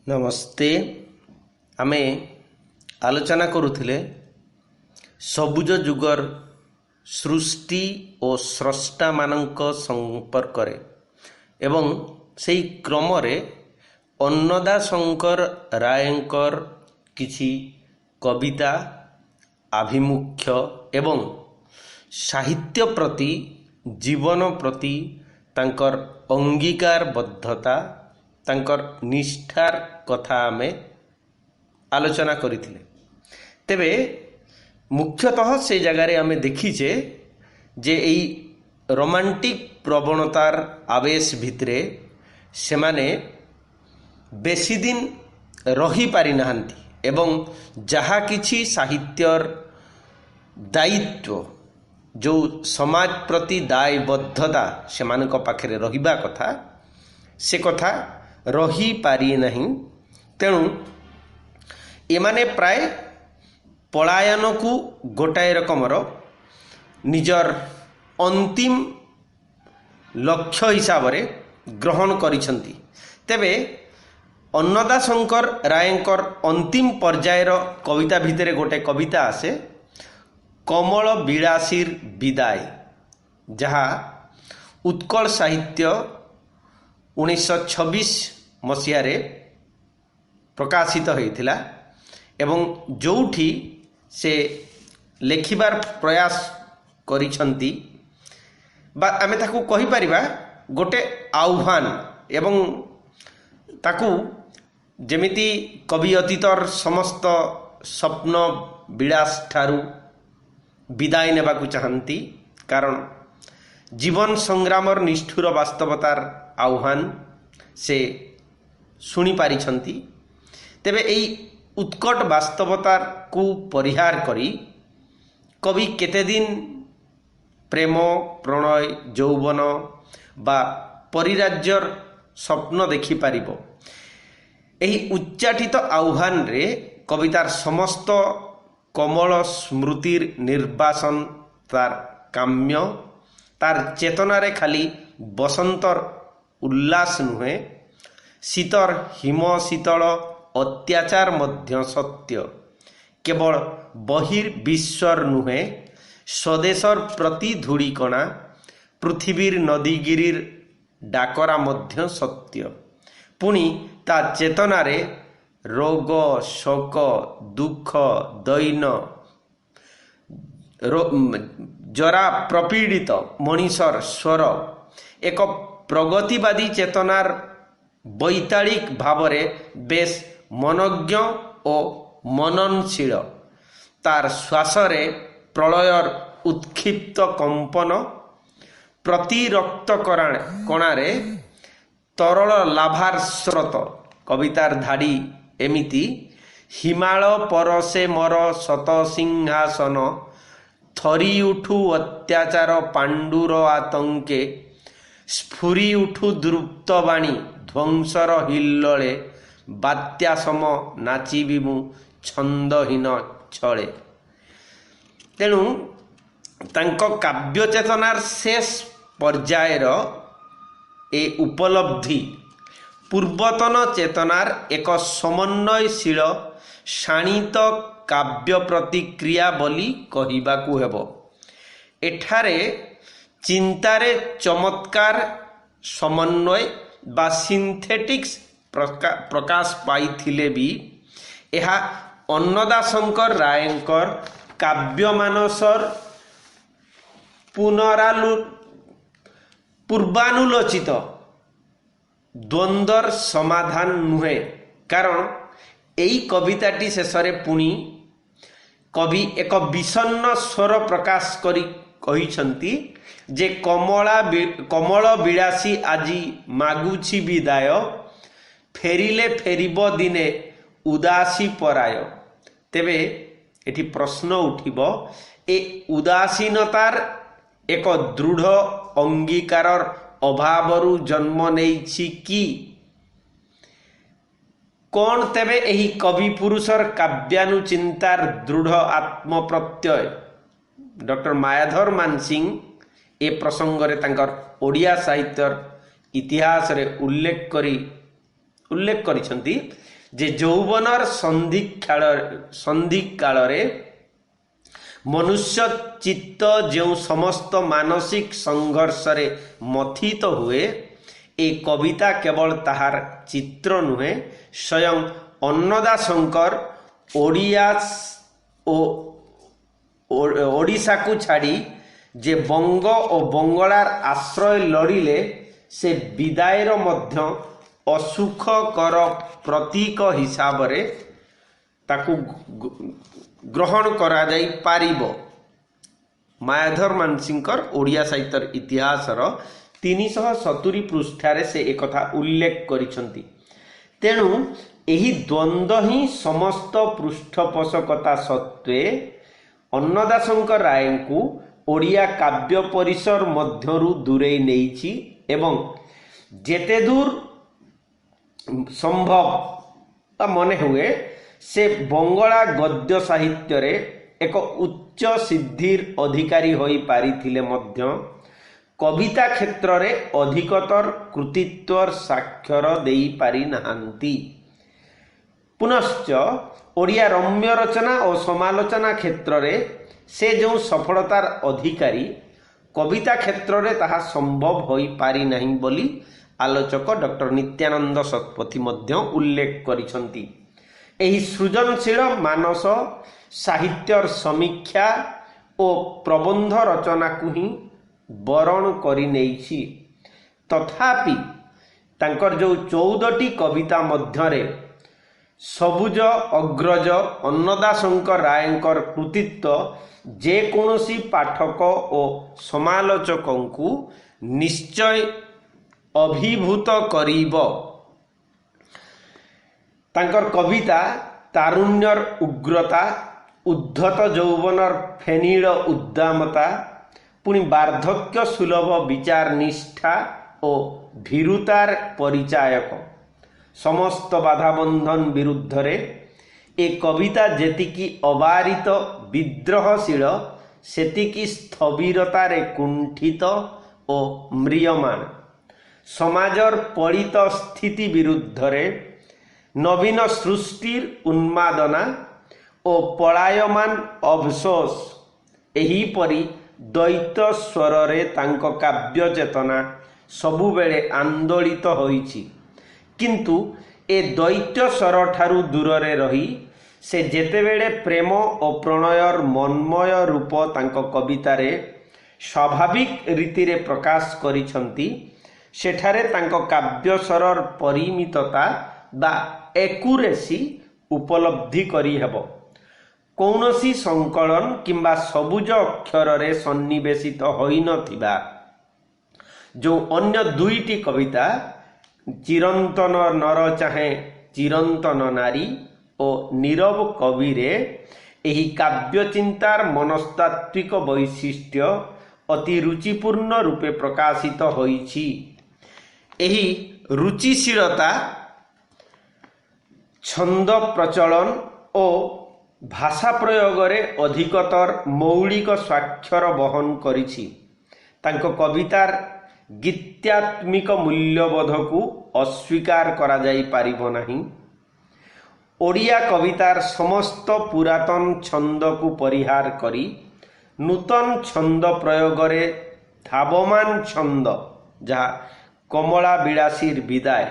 नमस्ते। आमे आलोचना करुथिले सबुज जुगर सृष्टि और स्रष्टा मानक संपर्क रे एवं सेही क्रम रे अन्नदा शंकर रायंकर किछि कविता आभिमुख्य एवं साहित्य प्रति जीवन प्रति तांकर अंगीकार बद्धता तांकर निष्ठार कथा आमे आलोचना करिथिले। तेबे मुख्यतः से जगार आमे देखीचे जे एई रोमांटिक प्रवणतार आवेश भितरे से माने बेसी दिन रही पारि नाहंती एवं जहा किछि साहित्यर दायित्व जो समाज प्रति दायबद्धता से मानक पाखरे रहिबा कथा से कथा रही पारि नहीं। तेणु एमाने प्राय पलायन को गोटाए रकमर निजर अंतिम लक्ष्य हिसाब रे ग्रहण करिसंती। तेबे अन्नदा शंकर रायंकर अंतिम पर्यायर कविता भितरे गोटे कविता आसे कमल विलासीर विदाय, जहा उत्कल साहित्य 1926 मसीहारे प्रकाशित होइथिला एवं जोठी से लेखिबार प्रयास करिसंती बा आमे ताकू कहि परिबा गोटे आह्वान एवं ताकू जेमिति कवि अतीतर समस्त स्वप्न विलास ठारू विदाय नेबाकू चाहंती, कारण जीवन संग्रामर निष्ठुर वास्तवतार आह्वान से शुणी पारिछंती। तेबे एई उत्कट वास्तवतार को परिहार करी कवि केते दिन प्रेम प्रणय यौवन बा परिराज्यर स्वप्न देखि पारिबो। एही उच्चाटित आह्वान रे कवितार समस्त कमल स्मृतिर निर्वासन तार काम्य तार चेतना रे खाली बसंतर उल्लास नुहे, शीतर हिम शीतल अत्याचार मध्य सत्य, केवल बहिर्विश्वर नुहे स्वदेशर प्रति धूलिकणा पृथिवीर नदीगिरीर डाकरा मध्य सत्य। पुणी ता चेतना रे रोग शोक दुख दैन जरा प्रपीड़ित मनीषर स्वर एक प्रगतिवादी चेतनार वैताड़िक भावरे बेस मनज्ञ और मननशील, तार श्वासरे प्रलयर उत्क्षिप्त कंपन प्रति रक्त कणारे तरल लाभार स्रोत। कवितार धाड़ी एमिति हिमाल परसे मोर शत सिंहासन थरी उठू अत्याचार पांडुर आतंके स्फुरी उठू द्रुप्तवाणी ध्वंसर हिल्लोले बात्या सम नाचिबी मु छंदहीन छले। तेणु तांको काव्य चेतनार शेष पर्यायर ए उपलब्धि पूर्वतन चेतनार एक समन्वयशील शाणित काव्य प्रतिक्रिया बोली कहिबाकू हेबो। एठारे चिंतारे चमत्कार समन्वय बा सिंथेटिक्स प्रकाश पाइथिले भी एहा अन्नदा शंकर रायंकर काव्य मानसर पूर्वानुलोचित द्वंद्वर समाधान नुहे, कारण एई कविताटी शेषरे पुणी कवि एक विषन्न स्वर प्रकाश करी कहिसंती जे कमल विलासी आजी मागुछि विदाय फेरिले फेरिबो दिने उदासी पराय। तेबे एठी प्रश्न उठिबो ए उदासीनतार एक दृढ़ अंगीकारर अभावरु जन्म नेइछि कि कौन तेबे एही कवि पुरुषर काव्यानुचिंतार दृढ़ आत्म प्रत्यय। डॉक्टर मायाधर मानसिंह ए प्रसंग रे तांकर ओडिया साहित्यर इतिहास रे उल्लेख करी उल्लेख करिसंती जे यौवनर संधि काल मनुष्य चित्त जो समस्त मानसिक संघर्ष रे मथित हुए ए कविता केवल ताहार चित्र नुहे स्वयं अन्नदा शंकर ओडिशा को छाड़ी जे बंग और बंगलार आश्रय लड़िले से विदायर मध्य असुखकर प्रतीक हिसाब रे ताकू ग्रहण करा जाई पारिबो। मायाधर मानसिंकर ओडिया साहित्यर इतिहासर 370 पृष्ठारे से एकथा उल्लेख करिसंती। तेणु एही द्वंद्व ही समस्त पृष्ठपोषकता सत्वे अन्नदाशंकर राय को ओडिया काव्य परिसर मध्यरु दूरे नेइछि एवं जेते दूर संभव मने हुए से बंगला गद्य साहित्य रे एक उच्च सिद्धिर अधिकारी होई पारिथिले मध्य कविता क्षेत्र रे अधिकतर कृतित्वर साक्षर देई पारि नाहांती। पुनश्च ओडिया रम्य रचना और समालोचना क्षेत्र रे से जो सफलतार अधिकारी कविता क्षेत्र रे ताहा संभव होई पारि नहीं बोली आलोचक डॉक्टर नित्यानंद शतपथी मध्य उल्लेख करिसंती। एही सृजनशील मानस साहित्यर समीक्षा और प्रबंध रचना को ही बरण करि नेइछि। तथापि तांकर जो 14टी कविता मध्यरे सबुज अग्रज अन्नदाशंकर रायंकर कृतित्व जे कोनोसी पाठक और समालोचकों को निश्चय अभिभूत करिब। तांकर कविता तारुण्यर उग्रता उद्धत यौवनर फेनीड़ उद्दामता पुणी वार्धक्य सुलभ विचार निष्ठा और भीरुतार परिचायक। समस्त बाधाबंधन विरुद्ध रे ए कविता जेतिकी अबारित विद्रोहशील सेतिकी स्थविरतारे कुंठित और म्रियमान। समाजर पलित स्थिति विरुद्ध रे नवीन सृष्टिर उन्मादना और पलायमान अवशोष एहीपरि द्वैत स्वर रे तांको काव्य चेतना सबुबेले आंदोलित होईछि। किंतु ए द्वैत स्वर ठारू दूर रे रही से जेतेबेले प्रेम और प्रणयर मनमय रूप तांको कविता रे स्वाभाविक रीति रे प्रकाश करिसंती सेठारे तांको काव्य स्वरर परिमितता बा एक्यूरेसी उपलब्धि करी हेबो। कौनसी संकलन किंबा सबुज अक्षर रे सन्निवेशित होई नथिबा जो अन्य दुईटी कविता चिरंतन नर चाहे चिरंतन नारी और नीरव कवि रे एही काव्य चिंतार मनस्तात्विक वैशिष्ट्य अति रुचिपूर्ण रूपे प्रकाशित होईछि। एही रुचिशीलता छंद प्रचलन और भाषा प्रयोग रे अधिकतर मौलिक स्वाक्षर बहन करिछि। तांको कवितार गीत्यात्मिक मूल्यबोध को अस्वीकार करा जाई पारिबो नाही। ओडिया कवितार समस्त पुरातन छंद को परिहार करी नूतन छंद प्रयोग रे धावमान छंद जहा कमला विलासीर विदाय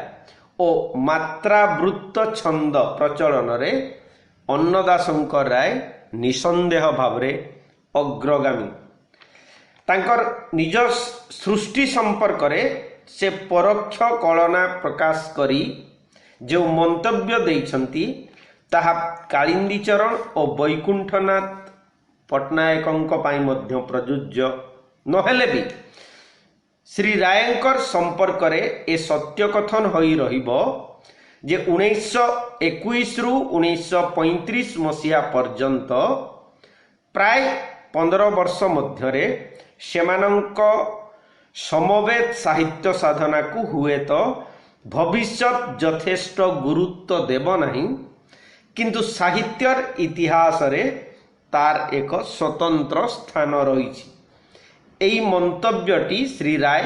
और मात्रावृत्त छंद प्रचलन रे अन्नदाशंकर राय निसंदेह भावरे अग्रगामी। तांकर निज सृष्टि संपर्क रे से परोक्ष कलना प्रकाश करी जो मंतव्य देइछंती ताहा कालिंदी चरण और वैकुंठनाथ पट्टनायकंक पाई मध्य प्रযোज्य नहेले भी श्री रायंकर संपर्क रे ए सत्य कथन होई रहिबो जे 1921 रु 1935 मसीहा पर्यंत प्राय 15 वर्ष मध्यरे सेमानंक समवेत साहित्य साधना को हुए तो भविष्यत यथेष्ट गुरुत्व देव नहीं, किंतु साहित्यर इतिहास रे तार एक स्वतंत्र स्थान रही। एई मंतव्यटी श्री राय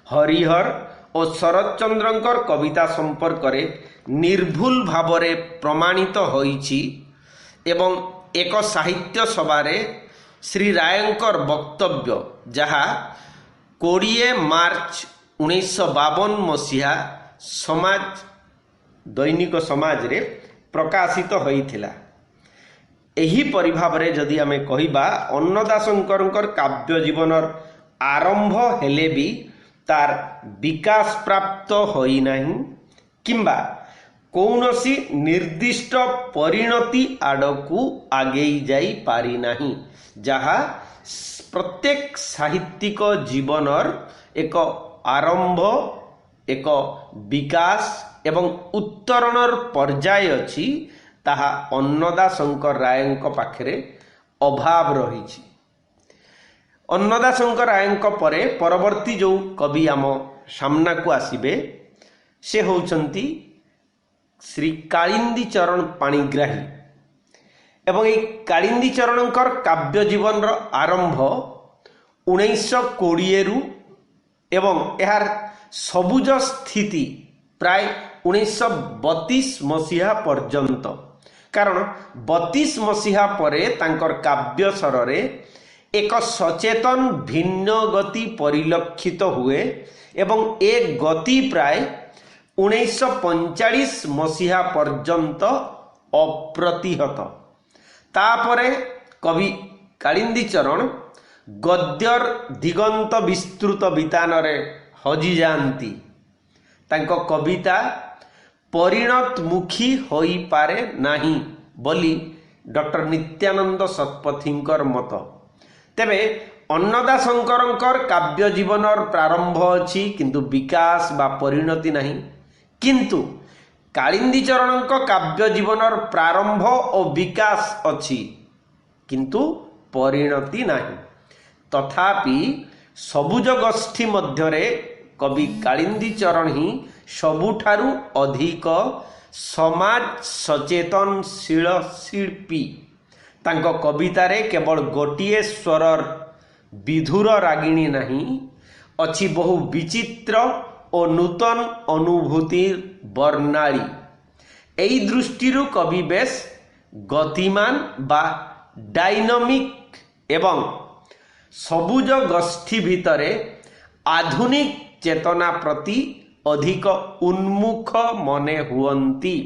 हरिहर और शरत चंद्रंकर कविता संपर्क निर्भुल भावरे प्रमाणित होईछि एवं एक साहित्य सभारे श्री रायंकर वक्तव्य जहा 20 मार्च 1952 मसीहा समाज दैनिक समाज रे प्रकाशित होइथिला। एही परिभावरे जदि आमे कहिबा अन्नदाशंकरंकर काव्य जीवनर आरंभ हेले भी तार विकास प्राप्त होई नाही किंबा कौनसी निर्दिष्ट परिणति आड़कू आगेई जाई पारी नाही, जहा प्रत्येक साहित्यिक जीवनर एक आरंभ एक विकास एवं उत्तरणर पर्याय अछि ताहा अन्नदाशंकर रायंक पाखरे अभाव रहिछि। अन्नदाशंकर रायंक परे परवर्ती जो कवि आम सामना को आसिबे से होउछंती श्री कालिंदी चरण पाणिग्राही एवं ये कालिंदी चरणकर काव्य जीवन आरंभ 1920 रु एवं यार सबुज स्थिति प्राय 1932 मसीहा पर्यंत, कारण 32 मसीहा परे तांकर काव्य स्वरे एक सचेतन भिन्न गति परिलक्षित हुए एवं एक गति प्राय 1945 मसीहा पर्यंत अप्रतिहत। तापरे कवि कालिंदी चरण गद्यर दिगंत विस्तृत वितानरे हजि जाती। तांको कविता परिणतमुखी होई पारे नाही बोली डॉक्टर नित्यानंद शतपथींकर मत। तेबे अन्नदाशंकरंकर काव्य जीवनर प्रारंभ अछि किंतु विकास बा परिणति नाही, किंतु कालिंदी चरणक काव्य जीवनर प्रारंभ और विकास अछि किंतु परिणति नाही। तथापि सबुज गोष्ठी मध्यरे कवि कालिंदी चरण ही सबुठारु अधिक समाज सचेतनशील शिल्पी। तांको कवितारे केवल गोटिए स्वरर विधुर रागिणी नहीं, अछि बहु विचित्र और नूतन अनुभूतिर वर्णाली। एई दृष्टिरु कवि बेश गतिमान बा डायनामिक एवं सबुज गोष्ठी भितरे आधुनिक चेतना प्रति अधिक उन्मुख मने हुअंती।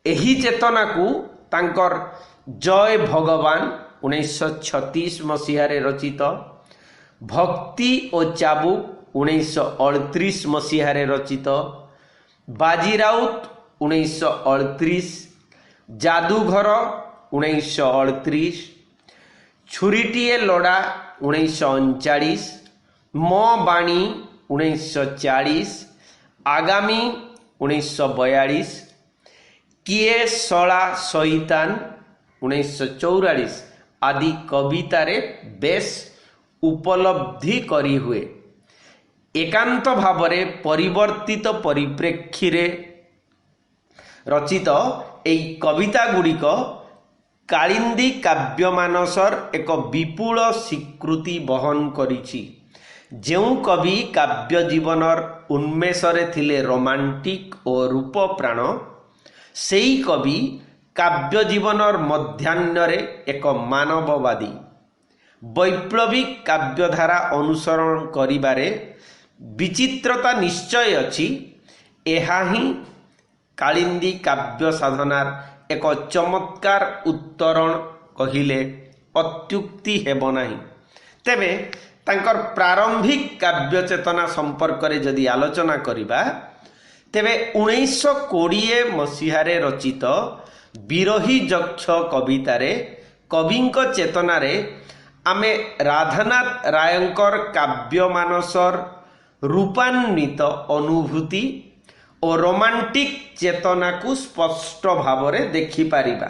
एही चेतना को तांकर जय भगवान 1936 मसीह रचित, भक्ति और चाबुक 1938 मसीह रचित, बाजीराउत 1938, जादूघर 1938, छुरीटिए लोड़ा 1939, मो बाणी 1940, आगामी 1942, किए सला शैतान 1944 आदि कवितारे बेश उपलब्धि करी हुए। एकांत भावरे परिवर्तित परिप्रेक्षी रे रचित एई कविता गुड़िक कालिंदी काव्यमानसर एक विपुल स्वीकृति बहन करिछि। जेउ कवि काव्य जीवनर उन्मेषरे थिले रोमांटिक और रूप प्राण, सेई कवि काव्य जीवनर मध्याह्नरे एक मानववादी वैप्लविक काव्यधारा अनुसरण करिबारे विचित्रता निश्चय अछि। एहा ही कालिंदी काव्य साधनार एक चमत्कार उत्तरण कहिले अत्युक्ति हेब नाही। तेबे तांकर प्रारंभिक काव्य चेतना संपर्क रे जदि आलोचना करिबा तेबे 1920 मसीहारे रचित विरही यक्ष कवितारे कविंक चेतनारे आमे राधानाथ रायंकर काव्यमानसर रूपान्वित अनुभूति और रोमांटिक चेतना को स्पष्ट भावरे देखि पारिबा,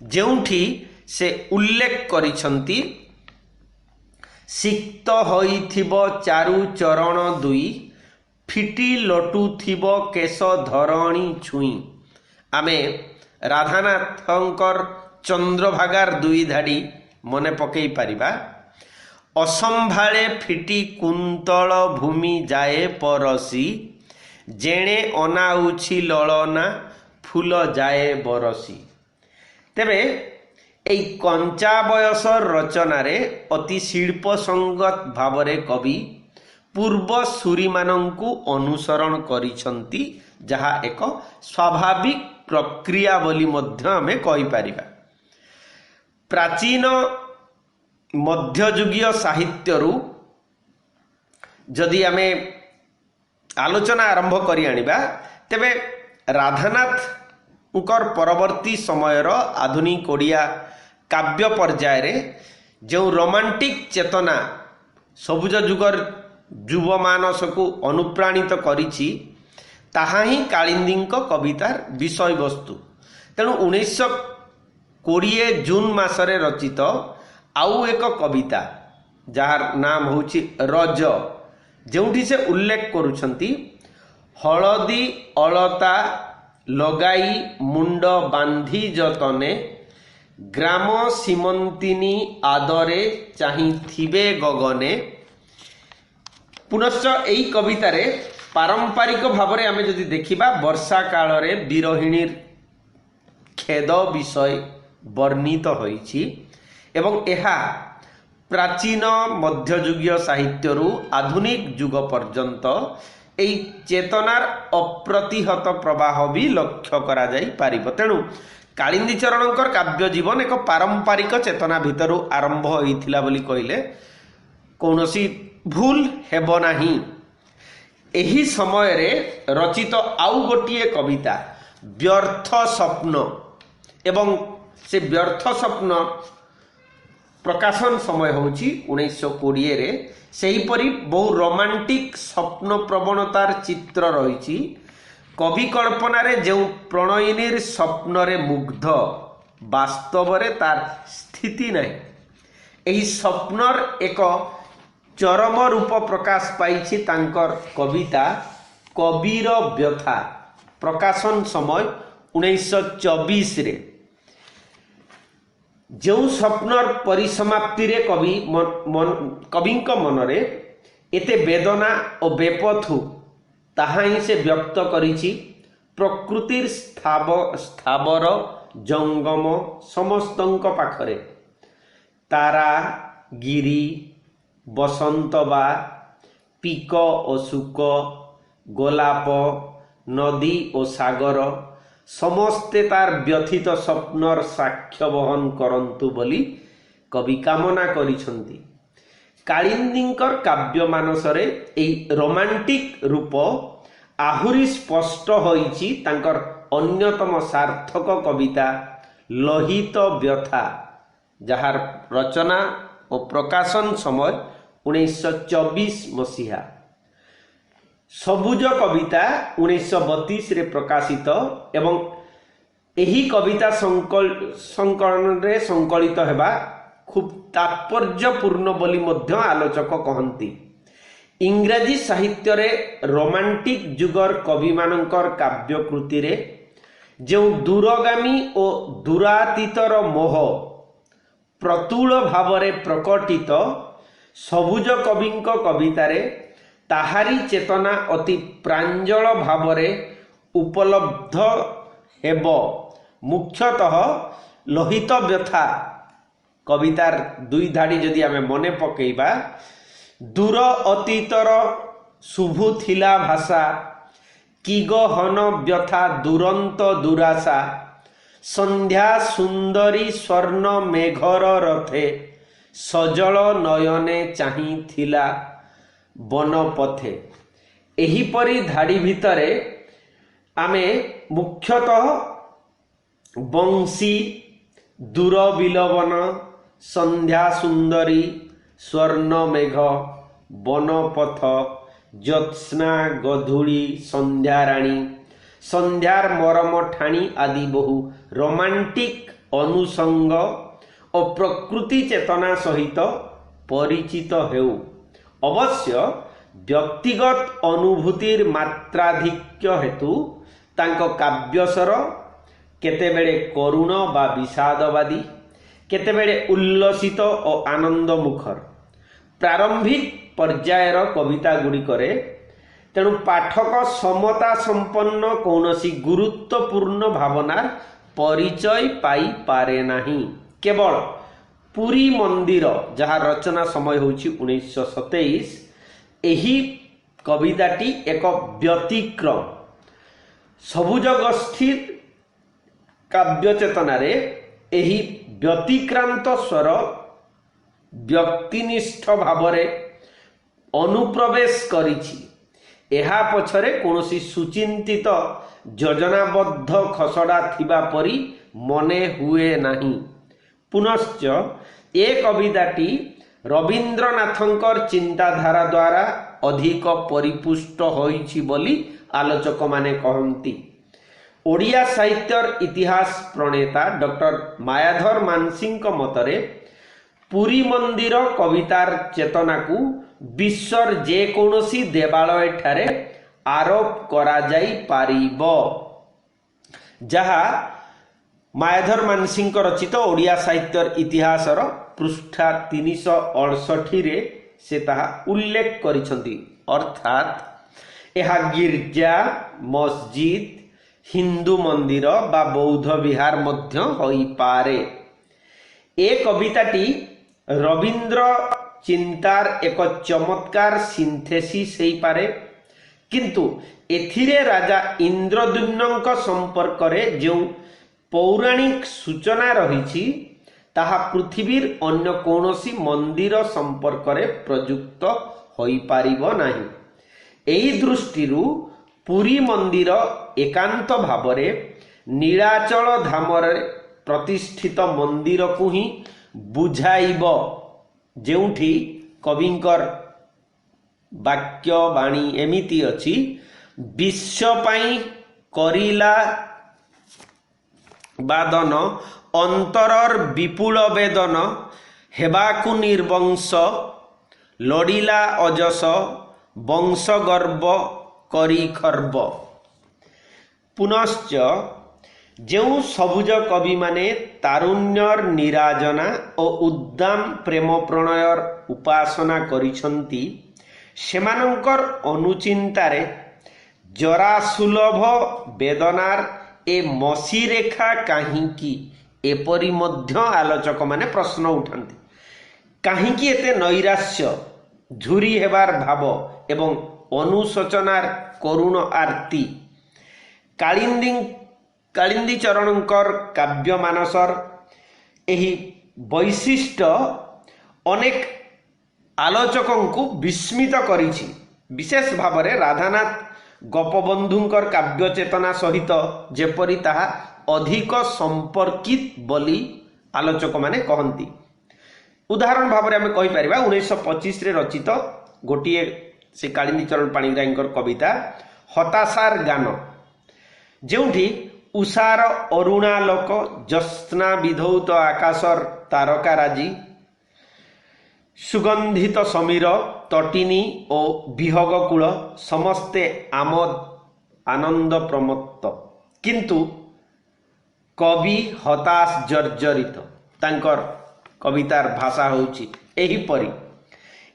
जेउठी से उल्लेख करिसंती सिक्त होइथिब चारु चरण दुई, फिटी लटुथिब केश धरणी छुई। आमे राधानाथंकर चंद्रभागार दुई धाड़ी मने पकई पारिबा। ଅସମ୍ଭାଳେ ଫିଟି କୁନ୍ତଳ ଭୂମି ଯାଏ ପରସି, ଯେଣେ ଅନାଉଛି ଲଳନା ଫୁଲ ଯାଏ ବରସି। ତେବେ এই କଞ୍ଚା ବୟସ ରଚନାରେ ଅତି ଶିଳ୍ପ ସଙ୍ଗତ ଭାବରେ କବି ପୂର୍ବ ସୁରୀମାନଙ୍କୁ ଅନୁସରଣ କରିଛନ୍ତି, ଯାହା ଏକ ସ୍ୱାଭାବିକ ପ୍ରକ୍ରିୟା ବୋଲି ମଧ୍ୟ ଆମେ କହିପାରିବା। ପ୍ରାଚୀନ ମଧ୍ୟଯୁଗୀୟ ସାହିତ୍ୟରୁ ଯଦି ଆମେ ଆଲୋଚନା ଆରମ୍ଭ କରି ଆଣିବା, ତେବେ ରାଧାନାଥଙ୍କର ପରବର୍ତ୍ତୀ ସମୟର ଆଧୁନିକ ଓଡ଼ିଆ କାବ୍ୟ ପର୍ଯ୍ୟାୟରେ ଯେଉଁ ରୋମାଣ୍ଟିକ ଚେତନା ସବୁଜ ଯୁଗର ଯୁବମାନସକୁ ଅନୁପ୍ରାଣିତ କରିଛି, ତାହା ହିଁ କାଳିନ୍ଦୀଙ୍କ କବିତାର ବିଷୟବସ୍ତୁ। ତେଣୁ 1920 ଜୁନ ମାସରେ ରଚିତ ଆଉ ଏକ କବିତା, ଯାହାର ନାମ ହେଉଛି ରଜ, ଯେଉଁଠି ସେ ଉଲ୍ଲେଖ କରୁଛନ୍ତି, ହଳଦୀ ଅଳତା ଲଗାଇ ମୁଣ୍ଡ ବାନ୍ଧି ଯତନେ, ଗ୍ରାମ ସୀମନ୍ତିନୀ ଆଦରେ ଚାହିଁଥିବେ ଗଗନେ। ପୁନଶ୍ଚ ଏହି କବିତାରେ ପାରମ୍ପରିକ ଭାବରେ ଆମେ ଯଦି ଦେଖିବା, ବର୍ଷା କାଳରେ ବିରହିଣୀର ଖେଦ ବିଷୟ ବର୍ଣ୍ଣିତ ହୋଇଛି ଏବଂ ଏହା ପ୍ରାଚୀନ ମଧ୍ୟଯୁଗୀୟ ସାହିତ୍ୟରୁ ଆଧୁନିକ ଯୁଗ ପର୍ଯ୍ୟନ୍ତ ଏହି ଚେତନାର ଅପ୍ରତିହତ ପ୍ରବାହ ବି ଲକ୍ଷ୍ୟ କରାଯାଇପାରିବ। ତେଣୁ କାଳିନ୍ଦୀ ଚରଣଙ୍କର କାବ୍ୟ ଜୀବନ ଏକ ପାରମ୍ପରିକ ଚେତନା ଭିତରୁ ଆରମ୍ଭ ହୋଇଥିଲା ବୋଲି କହିଲେ କୌଣସି ଭୁଲ ହେବ ନାହିଁ। ଏହି ସମୟରେ ରଚିତ ଆଉ ଗୋଟିଏ କବିତା ବ୍ୟର୍ଥ ସ୍ୱପ୍ନ, ଏବଂ ସେ ବ୍ୟର୍ଥ ସ୍ୱପ୍ନ ପ୍ରକାଶନ ସମୟ ହେଉଛି 1920ରେ। ସେହିପରି ବହୁ ରୋମାଣ୍ଟିକ ସ୍ୱପ୍ନ ପ୍ରବଣତାର ଚିତ୍ର ରହିଛି। କବି କଳ୍ପନାରେ ଯେଉଁ ପ୍ରଣୟିନୀର ସ୍ୱପ୍ନରେ ମୁଗ୍ଧ, ବାସ୍ତବରେ ତାର ସ୍ଥିତି ନାହିଁ। ଏହି ସ୍ୱପ୍ନର ଏକ ଚରମ ରୂପ ପ୍ରକାଶ ପାଇଛି ତାଙ୍କର କବିତା କବିର ବ୍ୟଥା, ପ୍ରକାଶନ ସମୟ 1924ରେ। ଯେଉଁ ସ୍ୱପ୍ନର ପରିସମାପ୍ତିରେ କବିଙ୍କ ମନରେ ଏତେ ବେଦନା ଓ ବେପଥୁ, ତାହା ହିଁ ସେ ବ୍ୟକ୍ତ କରିଛି ପ୍ରକୃତିର ସ୍ଥାବର ଜଙ୍ଗମ ସମସ୍ତଙ୍କ ପାଖରେ। ତାରା, ଗିରି, ବସନ୍ତ ବା ପିକ ଓ ଶୁକ, ଗୋଲାପ, ନଦୀ ଓ ସାଗର ସମସ୍ତେ ତାର ବ୍ୟଥିତ ସ୍ୱପ୍ନର ସାକ୍ଷ୍ୟ ବହନ କରନ୍ତୁ ବୋଲି କବି କାମନା କରିଛନ୍ତି। କାଳିନ୍ଦୀଙ୍କର କାବ୍ୟ ମାନସରେ ଏହି ରୋମାଣ୍ଟିକ ରୂପ ଆହୁରି ସ୍ପଷ୍ଟ ହୋଇଛି ତାଙ୍କର ଅନ୍ୟତମ ସାର୍ଥକ କବିତା ଲୋହିତ ବ୍ୟଥା, ଯାହାର ରଚନା ଓ ପ୍ରକାଶନ ସମୟ 1924 ମସିହା। ସବୁଜ କବିତା 1932ରେ ପ୍ରକାଶିତ ଏବଂ ଏହି କବିତା ସଂକଳନରେ ସଂକଳିତ ହେବା ଖୁବ୍ ତାତ୍ପର୍ଯ୍ୟପୂର୍ଣ୍ଣ ବୋଲି ମଧ୍ୟ ଆଲୋଚକ କହନ୍ତି। ଇଂରାଜୀ ସାହିତ୍ୟରେ ରୋମାଣ୍ଟିକ ଯୁଗର କବିମାନଙ୍କର କାବ୍ୟକୃତିରେ ଯେଉଁ ଦୂରଗାମୀ ଓ ଦୂରାତୀତର ମୋହ ପ୍ରତୁଳ ଭାବରେ ପ୍ରକଟିତ, ସବୁଜ କବିଙ୍କ କବିତାରେ ତାହାରି ଚେତନା ଅତି ପ୍ରାଞ୍ଜଳ ଭାବରେ ଉପଲବ୍ଧ ହେବ। ମୁଖ୍ୟତଃ ଲୋହିତ ବ୍ୟଥା କବିତାର ଦୁଇ ଧାଡ଼ି ଯଦି ଆମେ ମନେ ପକେଇବା, ଦୂର ଅତୀତର ଶୁଭୁଥିଲା ଭାଷା, କି ଗହନ ବ୍ୟଥା ଦୁରନ୍ତ ଦୁରାଶା, ସନ୍ଧ୍ୟା ସୁନ୍ଦରୀ ସ୍ୱର୍ଣ୍ଣ ମେଘର ରଥେ, ସଜଳ ନୟନେ ଚାହିଁଥିଲା ବନପଥେ। ଏହିପରି ଧାଡ଼ି ଭିତରେ ଆମେ ମୁଖ୍ୟତଃ ବଂଶୀ, ଦୂର ବିଲବନ, ସନ୍ଧ୍ୟା ସୁନ୍ଦରୀ, ସ୍ୱର୍ଣ୍ଣ ମେଘ, ବନପଥ, ଜ୍ୟୋତ୍ସ୍ନା ଗଧୂଳି, ସନ୍ଧ୍ୟାରାଣୀ, ସନ୍ଧ୍ୟାର ମରମ ଠାଣି ଆଦି ବହୁ ରୋମାଣ୍ଟିକ ଅନୁଷଙ୍ଗ ଓ ପ୍ରକୃତି ଚେତନା ସହିତ ପରିଚିତ ହେଉ। ଅବଶ୍ୟ ବ୍ୟକ୍ତିଗତ ଅନୁଭୂତିର ମାତ୍ରାଧିକ୍ୟ ହେତୁ ତାଙ୍କ କାବ୍ୟସ୍ୱର କେତେବେଳେ କରୁଣ ବା ବିଷାଦବାଦୀ, କେତେବେଳେ ଉଲ୍ଲସିତ ଓ ଆନନ୍ଦମୁଖର। ପ୍ରାରମ୍ଭିକ ପର୍ଯ୍ୟାୟର କବିତା ଗୁଡ଼ିକରେ। ତେଣୁ ପାଠକ ସମତା ସମ୍ପନ୍ନ କୌଣସି ଗୁରୁତ୍ୱପୂର୍ଣ୍ଣ ଭାବନାର ପରିଚୟ ପାଇପାରେ ନାହିଁ। କେବଳ ପୁରୀ ମନ୍ଦିର, ଯାହା ରଚନା ସମୟ ହେଉଛି 1927, ଏହି କବିତାଟି ଏକ ବ୍ୟତିକ୍ରମ। ସବୁଜ ଗୋଷ୍ଠୀ କାବ୍ୟ ଚେତନାରେ ଏହି ବ୍ୟତିକ୍ରାନ୍ତ ସ୍ୱର ବ୍ୟକ୍ତିନିଷ୍ଠ ଭାବରେ ଅନୁପ୍ରବେଶ କରିଛି। ଏହା ପଛରେ କୌଣସି ସୁଚିନ୍ତିତ ଯୋଜନାବଦ୍ଧ ଖସଡ଼ା ଥିବା ପରି ମନେ ହୁଏ ନାହିଁ। ପୁନଶ୍ଚ ଏ କବିତାଟି ରବୀନ୍ଦ୍ରନାଥଙ୍କର ଚିନ୍ତାଧାରା ଦ୍ୱାରା ଅଧିକ ପରିପୁଷ୍ଟ ହୋଇଛି ବୋଲି ଆଲୋଚକମାନେ କହନ୍ତି। ଓଡ଼ିଆ ସାହିତ୍ୟର ଇତିହାସ ପ୍ରଣେତା ଡକ୍ଟର ମାୟାଧର ମାନସିଂହଙ୍କ ମତରେ ପୁରୀ ମନ୍ଦିର କବିତାର ଚେତନାକୁ ବିଶ୍ୱର ଯେକୌଣସି ଦେବାଳୟଠାରେ ଆରୋପ କରାଯାଇପାରିବ। ଯାହା ମାୟାଧର ମାନସିଂହଙ୍କ ରଚିତ ଓଡ଼ିଆ ସାହିତ୍ୟର ଇତିହାସର ପୃଷ୍ଠା 368ରେ ସେ ତାହା ଉଲ୍ଲେଖ କରିଛନ୍ତି। ଅର୍ଥାତ୍ ଏହା ଗିର୍ଜା, ମସଜିଦ, ହିନ୍ଦୁ ମନ୍ଦିର ବା ବୌଦ୍ଧ ବିହାର ମଧ୍ୟ ହୋଇପାରେ। ଏ କବିତାଟି ରବୀନ୍ଦ୍ର ଚିନ୍ତାର ଏକ ଚମତ୍କାର ସିନ୍ଥେସିସ୍ ହେଇପାରେ, କିନ୍ତୁ ଏଥିରେ ରାଜା ଇନ୍ଦ୍ରଦ୍ୟୁମ୍ନଙ୍କ ସମ୍ପର୍କରେ ଯେଉଁ ପୌରାଣିକ ସୂଚନା ରହିଛି ତାହା ପୃଥିବୀର ଅନ୍ୟ କୌଣସି ମନ୍ଦିର ସମ୍ପର୍କରେ ପ୍ରଯୁକ୍ତ ହୋଇପାରିବ ନାହିଁ। ଏହି ଦୃଷ୍ଟିରୁ ପୁରୀ ମନ୍ଦିର ଏକାନ୍ତ ଭାବରେ ନୀଳାଚଳ ଧାମରେ ପ୍ରତିଷ୍ଠିତ ମନ୍ଦିରକୁ ହିଁ ବୁଝାଇବ, ଯେଉଁଠି କବିଙ୍କର ବାକ୍ୟବାଣୀ ଏମିତି ଅଛି, ବିଶ୍ୱ ପାଇଁ କରିଲା ବାଦନ, ଅନ୍ତରର ବିପୁଳ ବେଦନ, ହେବାକୁ ନିର୍ବଂଶ, ଲଢ଼ିଲା ଅଜସ, ବଂଶ ଗର୍ବ କରି ଖର୍ବ। ପୁନଶ୍ଚ ଯେଉଁ ସବୁଜ କବିମାନେ ତାରୁଣ୍ୟର ନିରାଜନା ଓ ଉଦ୍ଦାମ ପ୍ରେମ ପ୍ରଣୟର ଉପାସନା କରିଛନ୍ତି, ସେମାନଙ୍କର ଅନୁଚିନ୍ତାରେ ଜରାସୁଲଭ ବେଦନାର ଏ ମସିରେଖା କାହିଁକି, ଏପରି ମଧ୍ୟ ଆଲୋଚକମାନେ ପ୍ରଶ୍ନ ଉଠାନ୍ତି। କାହିଁକି ଏତେ ନୈରାଶ୍ୟ, ଝୁରି ହେବାର ଭାବ ଏବଂ ଅନୁଶୋଚନାର କରୁଣ ଆର୍ତ୍ତି? କାଳିନ୍ଦୀ ଚରଣଙ୍କର କାବ୍ୟମାନସର ଏହି ବୈଶିଷ୍ଟ୍ୟ ଅନେକ ଆଲୋଚକଙ୍କୁ ବିସ୍ମିତ କରିଛି। ବିଶେଷ ଭାବରେ ରାଧାନାଥ ଗୋପବନ୍ଧୁଙ୍କର କାବ୍ୟ ଚେତନା ସହିତ ଯେପରି ତାହା ଅଧିକ ସମ୍ପର୍କିତ ବୋଲି ଆଲୋଚକମାନେ କହନ୍ତି। ଉଦାହରଣ ଭାବରେ ଆମେ କହିପାରିବା 1925ରେ ରଚିତ ଗୋଟିଏ ସେ କାଳିନ୍ଦୀ ଚରଣ ପାଣିଗ୍ରାହୀଙ୍କର କବିତା ହତାଶାର ଗାନ, ଯେଉଁଠି ଉଷାର ଅରୁଣାଲୋକ, ଜ୍ୟୋତ୍ସ୍ନା ବିଧୌତ ଆକାଶର ତାରକାରାଜି, ସୁଗନ୍ଧିତ ସମୀର, ତଟିନୀ ଓ ବିହଗ କୂଳ ସମସ୍ତେ ଆନନ୍ଦ ପ୍ରମତ୍ତ, କିନ୍ତୁ କବି ହତାଶ ଜର୍ଜରିତ। ତାଙ୍କର କବିତାର ଭାଷା ହେଉଛି ଏହିପରି,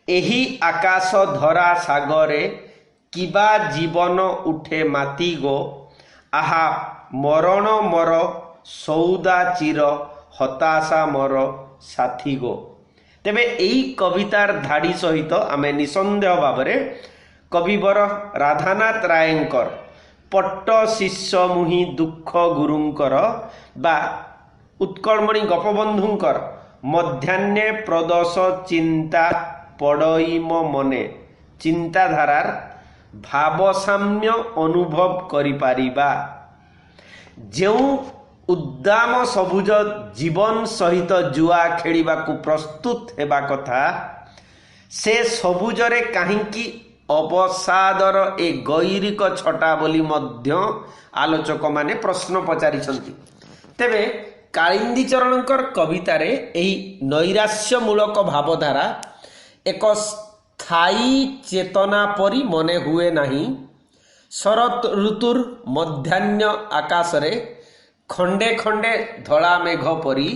ଏହି ଆକାଶ ଧରା ସାଗରେ କିବା ଜୀବନ ଉଠେ ମାତି ଗୋ, ଆହା ମରଣ ମୋର ସୌଦା ଚିର, ହତାଶା ମୋର ସାଥୀ ଗୋ। ତେବେ ଏହି କବିତାର ଧାଡ଼ି ସହିତ ଆମେ ନିଃସନ୍ଦେହ ଭାବରେ କବିବର ରାଧାନାଥ ରାୟଙ୍କର ପଟ୍ଟ ଶିଷ୍ୟ ମୁହିଁ ଦୁଃଖ ଗୁରୁଙ୍କର ବା ଉତ୍କଳମଣି ଗୋପବନ୍ଧୁଙ୍କର ମଧ୍ୟାହ୍ନେ ପ୍ରଦୋଷ ଚିନ୍ତା ପଡ଼ଇ ମୋ ମନେ ଚିନ୍ତାଧାରାର ଭାବସାମ୍ୟ ଅନୁଭବ କରିପାରିବା। ଯେଉଁ ଉଦ୍ଦାମ ସବୁଜ ଜୀବନ ସହିତ ଜୁଆ ଖେଳିବାକୁ ପ୍ରସ୍ତୁତ ହେବା କଥା, ସେ ସବୁଜରେ କାହିଁକି ଅବସାଦର ଏ ଗୈରିକ ଛଟା ବୋଲି ମଧ୍ୟ ଆଲୋଚକମାନେ ପ୍ରଶ୍ନ ପଚାରିଛନ୍ତି। ତେବେ କାଳିନ୍ଦୀ ଚରଣଙ୍କର କବିତାରେ ଏହି ନୈରାଶ୍ୟମୂଳକ ଭାବଧାରା ଏକ ସ୍ଥାୟୀ ଚେତନା ପରି ମନେ ହୁଏ ନାହିଁ। ଶରତ ଋତୁର ମଧ୍ୟାହ୍ନ ଆକାଶରେ ଖଣ୍ଡେ ଖଣ୍ଡେ ଧଳା ମେଘ ପରି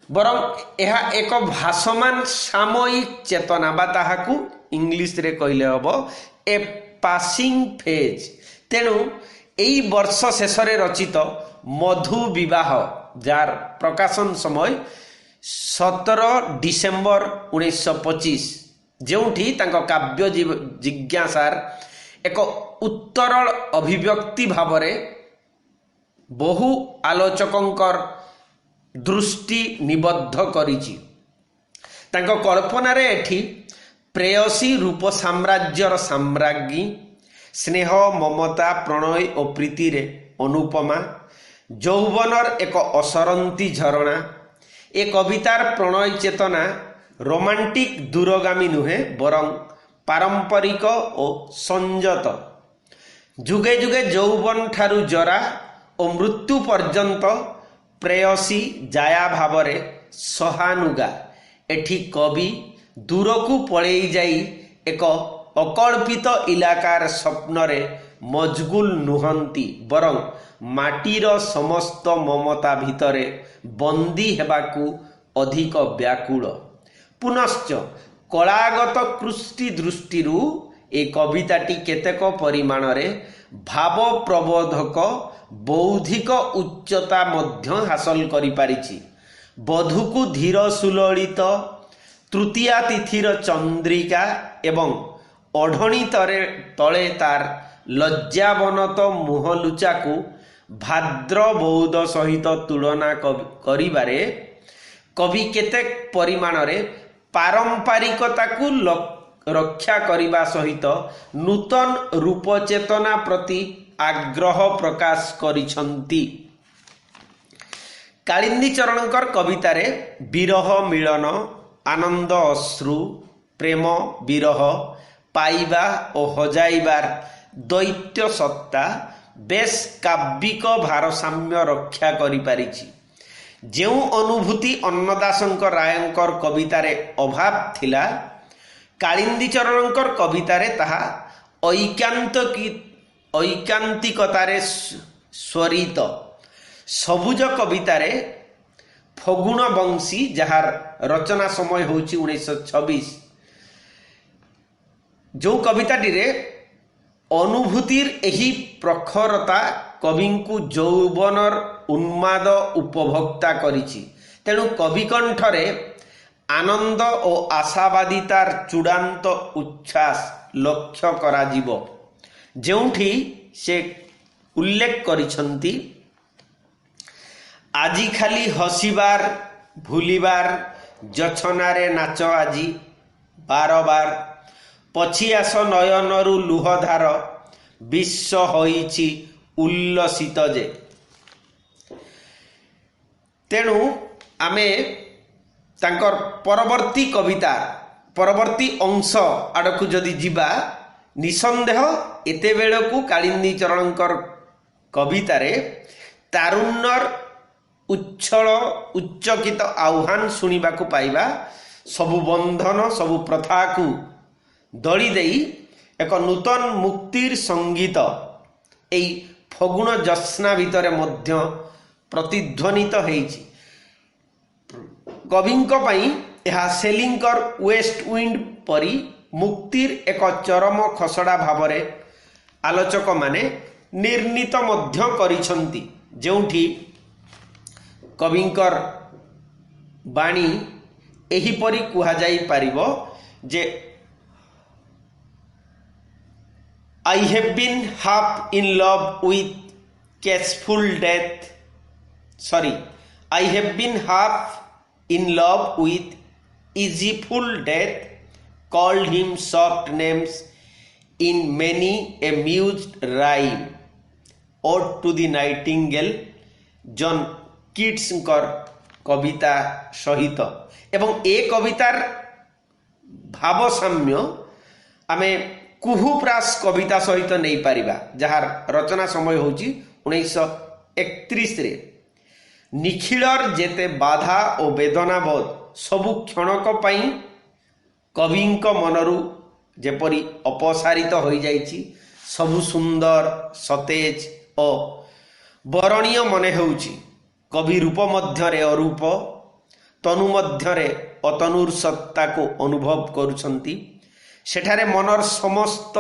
ବରଂ ଏହା ଏକ ଭାସମାନ ସାମୟିକ ଚେତନା ବା ତାହାକୁ ଇଂଲିଶରେ କହିଲେ ହେବ ଏ ପାସିଂ ଫେଜ୍। ତେଣୁ ଏହି ବର୍ଷ ଶେଷରେ ରଚିତ ମଧୁ ବିବାହ, ଯାହାର ପ୍ରକାଶନ ସମୟ 17 ଡିସେମ୍ବର 1925, ଯେଉଁଠି ତାଙ୍କ କାବ୍ୟ ଜିଜ୍ଞାସାର ଏକ ଉତ୍ତରଳ ଅଭିବ୍ୟକ୍ତି ଭାବରେ ବହୁ ଆଲୋଚକଙ୍କର ଦୃଷ୍ଟି ନିବଦ୍ଧ କରିଛି। ତାଙ୍କ କଳ୍ପନାରେ ଏଠି ପ୍ରେୟସୀ ରୂପ ସାମ୍ରାଜ୍ୟର ସାମ୍ରାଜ୍ଞୀ, ସ୍ନେହ ମମତା ପ୍ରଣୟ ଓ ପ୍ରୀତିରେ ଅନୁପମା, ଯୌବନର ଏକ ଅସରନ୍ତି ଝରଣା। ଏ କବିତାର ପ୍ରଣୟ ଚେତନା ରୋମାଣ୍ଟିକ ଦୂରଗାମୀ ନୁହେଁ, ବରଂ ପାରମ୍ପରିକ ଓ ସଂଯତ। ଯୁଗେ ଯୁଗେ ଯୌବନ ଠାରୁ ଜରା ଓ ମୃତ୍ୟୁ ପର୍ଯ୍ୟନ୍ତ ପ୍ରେୟସୀ ଜାୟା ଭାବରେ ସହାନୁଗା। ଏଠି କବି ଦୂରକୁ ପଳେଇ ଯାଇ ଏକ ଅକଳ୍ପିତ ଇଲାକାର ସ୍ୱପ୍ନରେ ମଜଗୁଲ ନୁହନ୍ତି, ବରଂ ମାଟିର ସମସ୍ତ ମମତା ଭିତରେ ବନ୍ଦୀ ହେବାକୁ ଅଧିକ ବ୍ୟାକୁଳ। ପୁନଶ୍ଚ କଳାଗତ କୃଷ୍ଟି ଦୃଷ୍ଟିରୁ ଏ କବିତାଟି କେତେକ ପରିମାଣରେ ଭାବପ୍ରବୋଧକ ବୌଦ୍ଧିକ ଉଚ୍ଚତା ମଧ୍ୟ ହାସଲ କରିପାରିଛି। ବଧୂକୁ ଧୀର ସୁଲଳିତ, ତୃତୀୟା ତିଥିର ଚନ୍ଦ୍ରିକା ଏବଂ ଓଢ଼ଣୀ ତଳେ ତାର ଲଜ୍ଜାବନତ ମୁହଁଲୁଚାକୁ ଭାଦ୍ର ବୌଦ ସହିତ ତୁଳନା କରିବାରେ କବି କେତେ ପରିମାଣରେ ପାରମ୍ପାରିକତାକୁ ରକ୍ଷା କରିବା ସହିତ ନୂତନ ରୂପଚେତନା ପ୍ରତି ଆଗ୍ରହ ପ୍ରକାଶ କରିଛନ୍ତି। କାଳିନ୍ଦୀ ଚରଣଙ୍କର କବିତାରେ ବିରହ ମିଳନ, ଆନନ୍ଦ ଅଶ୍ରୁ, ପ୍ରେମ ବିରହ, ପାଇବା ଓ ହଜାଇବାର ଦୈତ୍ୟ ସତ୍ତା ବେଶ କାବ୍ୟିକ ଭାରସାମ୍ୟ ରକ୍ଷା କରିପାରିଛି। ଯେଉଁ ଅନୁଭୂତି ଅନ୍ନଦାଶଙ୍କ ରାୟଙ୍କର କବିତାରେ ଅଭାବ ଥିଲା, କାଳିନ୍ଦୀ ଚରଣଙ୍କର କବିତାରେ ତାହା ଐକାନ୍ତିକତାରେ ସ୍ୱରିତ। ସବୁଜ କବିତାରେ ଫଗୁଣ ବଂଶୀ, ଯାହାର ରଚନା ସମୟ ହେଉଛି 1926, ଯେଉଁ କବିତାଟିରେ ଅନୁଭୂତିର ଏହି ପ୍ରଖରତା କବିଙ୍କୁ ଯୌବନର ଉନ୍ମାଦ ଉପଭୋକ୍ତା କରିଛି। ତେଣୁ କବିକଣ୍ଠରେ ଆନନ୍ଦ ଓ ଆଶାବାଦିତାର ଚୂଡ଼ାନ୍ତ ଉଚ୍ଛ୍ୱାସ ଲକ୍ଷ୍ୟ କରାଯିବ, ଯେଉଁଠି ସେ ଉଲ୍ଲେଖ କରିଛନ୍ତି, ଆଜି ଖାଲି ହସିବାର ଭୁଲିବାର, ଜଛନାରେ ନାଚ ଆଜି ବାରବାର, ପଛି ଆସ ନୟନରୁ ଲୁହଧାର, ବିଶ୍ୱ ହୋଇଛି ଉଲ୍ଲସିତ ଯେ। ତେଣୁ ଆମେ ତାଙ୍କର ପରବର୍ତ୍ତୀ ଅଂଶ ଆଡ଼କୁ ଯଦି ଯିବା, ନିଃସନ୍ଦେହ ଏତେବେଳକୁ କାଳିନ୍ଦୀ ଚରଣଙ୍କର କବିତାରେ ତାରୁଣ୍ୟର ଉଚ୍ଛଳ ଉଚ୍ଚକିତ ଆହ୍ୱାନ ଶୁଣିବାକୁ ପାଇବା। ସବୁ ବନ୍ଧନ, ସବୁ ପ୍ରଥାକୁ ଦଳି ଦେଇ ଏକ ନୂତନ ମୁକ୍ତିର ସଙ୍ଗୀତ ଏଇ ଫଗୁଣ ଜ୍ୟୋତ୍ସ୍ନା ଭିତରେ ମଧ୍ୟ ପ୍ରତିଧ୍ୱନିତ ହେଇଛି। କବିଙ୍କ ପାଇଁ ଏହା ସେଲିଙ୍କର ୱେଷ୍ଟ ୱିଣ୍ଡ ପରି ମୁକ୍ତିର ଏକ ଚରମ ଖସଡ଼ା ଭାବରେ ଆଲୋଚକମାନେ ନିର୍ଣ୍ଣିତ ମଧ୍ୟ କରିଛନ୍ତି, ଯେଉଁଠି କବିଙ୍କର ବାଣୀ ଏହିପରି କୁହାଯାଇପାରିବ ଯେ I have been half in love with cashful death. I have been half in love with easyful death, called him soft names in many a mused rhyme. Ode to the Nightingale, ଜନ୍ କିଟ୍ସଙ୍କର କବିତା ସହିତ। ଏବଂ ଏ କବିତାର ଭାବସାମ୍ୟ ଆମେ କୁହୁପ୍ରାସ କବିତା ସହିତ ନେଇପାରିବା, ଯାହାର ରଚନା ସମୟ ହେଉଛି 1931ରେ। ନିଖିଳର ଯେତେ ବାଧା ଓ ବେଦନାବୋଧ ସବୁ କ୍ଷଣକ ପାଇଁ କବିଙ୍କ ମନରୁ ଯେପରି ଅପସାରିତ ହୋଇଯାଇଛି, ସବୁ ସୁନ୍ଦର, ସତେଜ ଓ ବରଣୀୟ ମନେ ହେଉଛି। କବି ରୂପ ମଧ୍ୟରେ ଅରୂପ, ତନୁ ମଧ୍ୟରେ ଅତନୁର ସତ୍ତାକୁ ଅନୁଭବ କରୁଛନ୍ତି। ସେଠାରେ ମନର ସମସ୍ତ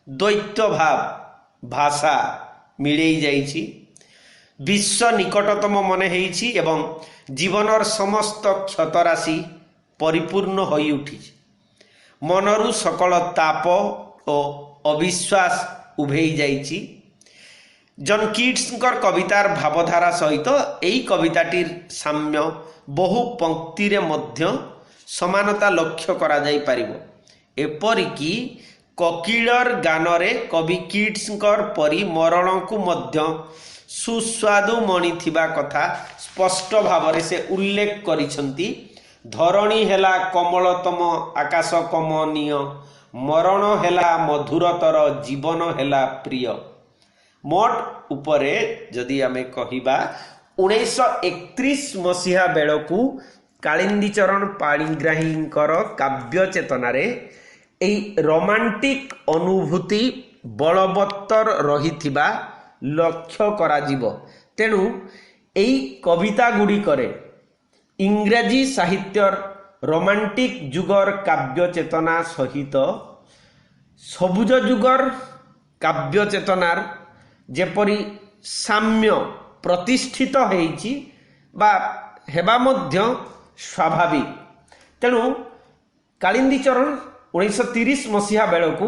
ଦ୍ୱୈତ ଭାବ ଭାଷା ମିଳେଇ ଯାଇଛି। ବିଶ୍ୱ ନିକଟତମ ମନେ ହେଇଛି ଏବଂ ଜୀବନର ସମସ୍ତ କ୍ଷତରାଶି ପରିପୂର୍ଣ୍ଣ ହୋଇ ଉଠିଛି। ମନରୁ ସକଳ ତାପ ଓ ଅବିଶ୍ୱାସ ଉଭେଇ ଯାଇଛି। ଜନ୍ କିଟ୍ସଙ୍କର କବିତାର ଭାବଧାରା ସହିତ ଏହି କବିତାଟିର ସାମ୍ୟ ବହୁ ପଂକ୍ତିରେ ମଧ୍ୟ ସମାନତା ଲକ୍ଷ୍ୟ କରାଯାଇପାରିବ। ଏପରିକି କୋକିଳର ଗାନରେ କବି କିଟ୍ସଙ୍କର ପରି ମରଣକୁ ମଧ୍ୟ ସୁସ୍ୱାଦୁ ମଣିଥିବା କଥା ସ୍ପଷ୍ଟ ଭାବରେ ସେ ଉଲ୍ଲେଖ କରିଛନ୍ତି। ଧରଣୀ ହେଲା କମଳତମ ଆକାଶ କମନୀୟ, ମରଣ ହେଲା ମଧୁରତର, ଜୀବନ ହେଲା ପ୍ରିୟ। ମୋଟ ଉପରେ ଯଦି ଆମେ କହିବା 1931 ମସିହା ବେଳକୁ କାଳିନ୍ଦୀ ଚରଣ ପାଣିଗ୍ରାହୀଙ୍କର କାବ୍ୟ ଚେତନାରେ ଏହି ରୋମାଣ୍ଟିକ ଅନୁଭୂତି ବଳବତ୍ତର ରହିଥିବା ଲକ୍ଷ୍ୟ କରାଯିବ। ତେଣୁ ଏହି କବିତା ଗୁଡ଼ିକରେ ଇଂରାଜୀ ସାହିତ୍ୟର ରୋମାଣ୍ଟିକ ଯୁଗର କାବ୍ୟ ଚେତନା ସହିତ ସବୁଜ ଯୁଗର କାବ୍ୟ ଚେତନାର ଯେପରି ସାମ୍ୟ ପ୍ରତିଷ୍ଠିତ ହେଇଛି ବା ହେବା ମଧ୍ୟ ସ୍ୱାଭାବିକ। ତେଣୁ କାଳିନ୍ଦୀ ଚରଣ 1930 ମସିହା ବେଳକୁ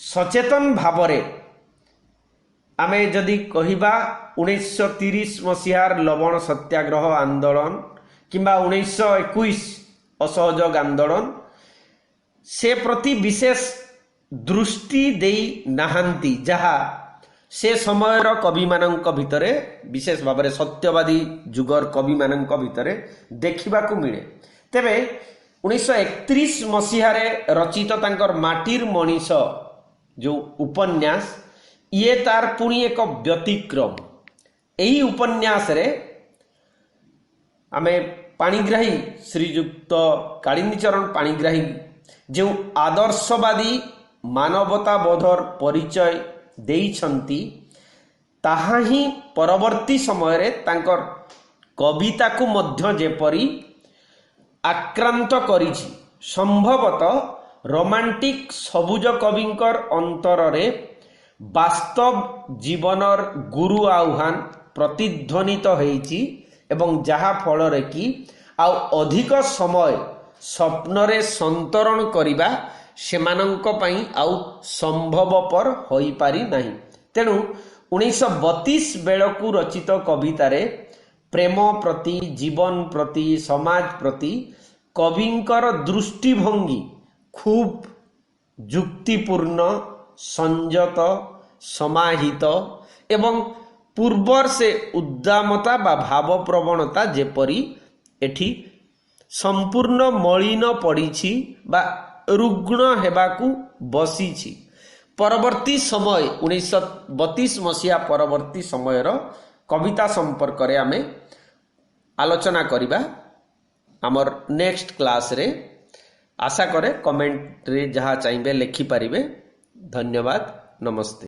ସଚେତନ ଭାବରେ ଆମେ ଯଦି କହିବା 1930 ମସିହାର ଲବଣ ସତ୍ୟାଗ୍ରହ ଆନ୍ଦୋଳନ କିମ୍ବା 1921 ଅସହଯୋଗ ଆନ୍ଦୋଳନ ସେ ପ୍ରତି ବିଶେଷ ଦୃଷ୍ଟି ଦେଇ ନାହାନ୍ତି, ଯାହା ସେ ସମୟର କବିମାନଙ୍କ ଭିତରେ ବିଶେଷ ଭାବରେ ସତ୍ୟବାଦୀ ଯୁଗର କବିମାନଙ୍କ ଭିତରେ ଦେଖିବାକୁ ମିଳେ। ତେବେ 1931 ମସିହାରେ ରଚିତ ତାଙ୍କର ମାଟିର ମଣିଷ ଯେଉଁ ଉପନ୍ୟାସ, ଇଏ ତାର ପୁଣି ଏକ ବ୍ୟତିକ୍ରମ। ଏହି ଉପନ୍ୟାସରେ ଆମେ ପାଣିଗ୍ରାହୀ ଶ୍ରୀଯୁକ୍ତ କାଳିନ୍ଦୀ ଚରଣ ପାଣିଗ୍ରାହୀ ଯେଉଁ ଆଦର୍ଶବାଦୀ ମାନବତାବୋଧର ପରିଚୟ ଦେଇଛନ୍ତି, ତାହା ହିଁ ପରବର୍ତ୍ତୀ ସମୟରେ ତାଙ୍କର କବିତାକୁ ମଧ୍ୟ ଯେପରି ଆକ୍ରାନ୍ତ କରିଛି। ସମ୍ଭବତଃ ରୋମାଣ୍ଟିକ ସବୁଜ କବିଙ୍କର ଅନ୍ତରରେ ବାସ୍ତବ ଜୀବନର ଗୁରୁ ଆହ୍ୱାନ ପ୍ରତିଧ୍ୱନିତ ହେଇଛି ଏବଂ ଯାହା ଫଳରେ କି ଆଉ ଅଧିକ ସମୟ ସ୍ୱପ୍ନରେ ସନ୍ତରଣ କରିବା ସେମାନଙ୍କ ପାଇଁ ଆଉ ସମ୍ଭବପର ହୋଇପାରି ନାହିଁ। ତେଣୁ 1932 ବେଳକୁ ରଚିତ କବିତାରେ ପ୍ରେମ ପ୍ରତି, ଜୀବନ ପ୍ରତି, ସମାଜ ପ୍ରତି କବିଙ୍କର ଦୃଷ୍ଟିଭଙ୍ଗୀ ଖୁବ୍ ଯୁକ୍ତିପୂର୍ଣ୍ଣ, ସଂଯତ, ସମାହିତ ଏବଂ ପୂର୍ବର ସେ ଉଦ୍ଦାମତା ବା ଭାବପ୍ରବଣତା ଯେପରି ଏଠି ସମ୍ପୂର୍ଣ୍ଣ ମଳିନ ପଡ଼ିଛି ବା ରୁଗ୍ଣ ହେବାକୁ ବସିଛି। ପରବର୍ତ୍ତୀ ସମୟ 1932 ମସିହା ପରବର୍ତ୍ତୀ ସମୟର କବିତା ସମ୍ପର୍କରେ ଆମେ ଆଲୋଚନା କରିବା ଆମର ନେକ୍ସଟ କ୍ଲାସରେ। ଆଶା କରେ କମେଣ୍ଟରେ ଯାହା ଚାହିଁବେ ଲେଖିପାରିବେ। ଧନ୍ୟବାଦ, ନମସ୍ତେ।